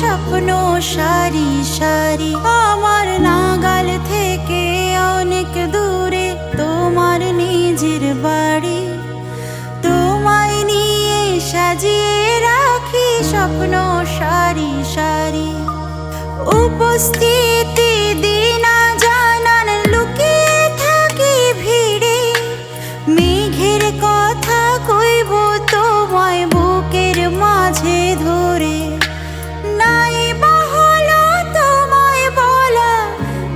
স্বপ্ন সারি সারি। আমার নাগাল থেকে অনেক দূরে তোমার নিজের বাড়ি, তোমায় নিয়ে সাজিয়ে রাখি স্বপ্ন সারি সারি। উপস্থিতি দিনা জানান লুকিয়ে থাকি ভিড়ে, মেঘের কথা কইব তোমায় বুকের মাঝে ধরে। নাই বা হলো তোমায় বলা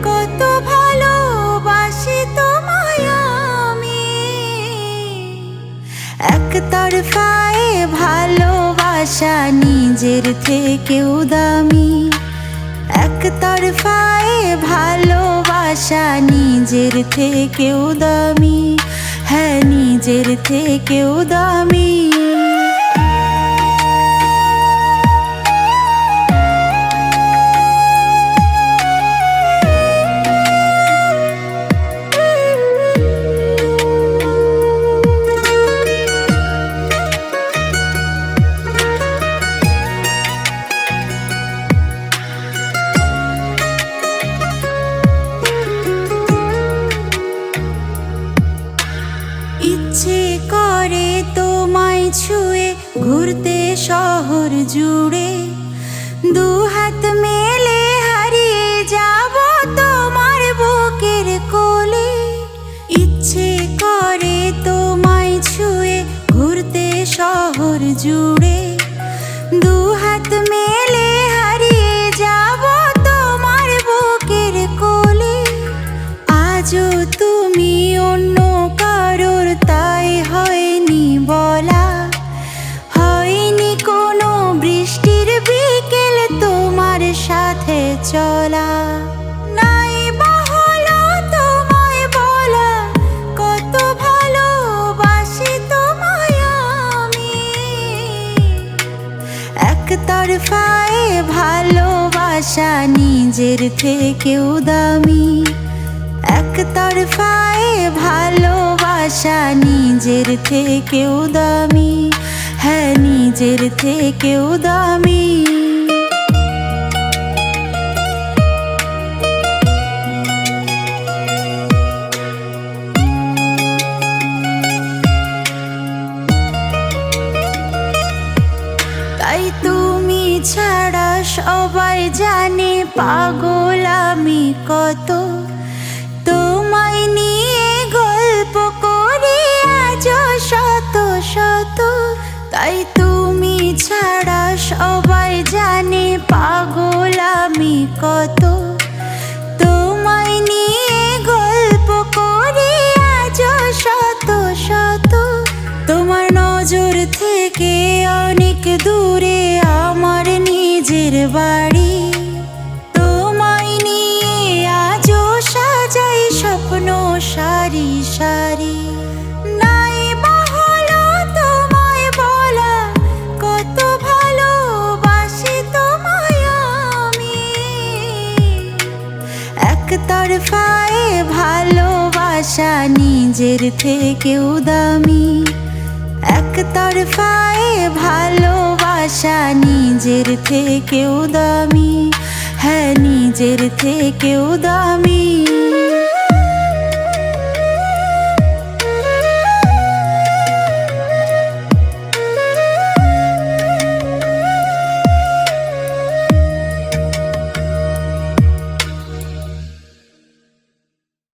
কত ভালোবাসি তোমায় আমি। একতরফায় ভালোবাসা নিজের থেকেও দামি, একতরফায় ভালোবাসা নিজের থেকেও দামি, হ্যাঁ নিজের থেকেও দামি। ইচ্ছে করে তোমায় ছুঁয়ে ঘুরতে শহর জুড়ে, দু হাত মেলে হারিয়ে যাব তোমার বুকের কোলে। ইচ্ছে করে তোমায় ছুঁয়ে ঘুরতে শহর জুড়ে, দু হাত মেলে হারিয়ে যাব তোমার বুকের কোলে। আজও তুমি অন্য কারোর তাই হয়নি বলা, হয়নি কোনো বৃষ্টির বিকেল তোমার সাথে চলা। নাই বা হলো তোমায় বলা কত ভালোবাসি তোমায় আমি। একতরফায় ভালোবাসা নিজের থেকেও দামি, একতরফায় ভালোবাসা নিজের থেকেও দামি, হ্যাঁ নিজের থেকেও দামি। তাই তুমি ছাড়া সবাই জানে পাগল আমি কত, তোমায় নিয়ে গল্প করি আজও শত শত। তাই তুমি ছাড়া সবাই জানে পাগল আমি কত, তোমায় নিয়ে গল্প করি আজও শত শত। তোমার নজর থেকে অনেক দূরে আমার নিজের বাড়ি, তোমায় নিয়ে আজও সাজাই স্বপ্ন সারি সারি। নাই বা হলো তোমায় বলা কত ভালোবাসি তোমায় আমি। একতরফায় ভালোবাসা নিজের থেকেও দামি, একতরফায় ভালোবাসা নিজের থেকেও দামি, হ্যাঁ নিজের থেকেও দামি।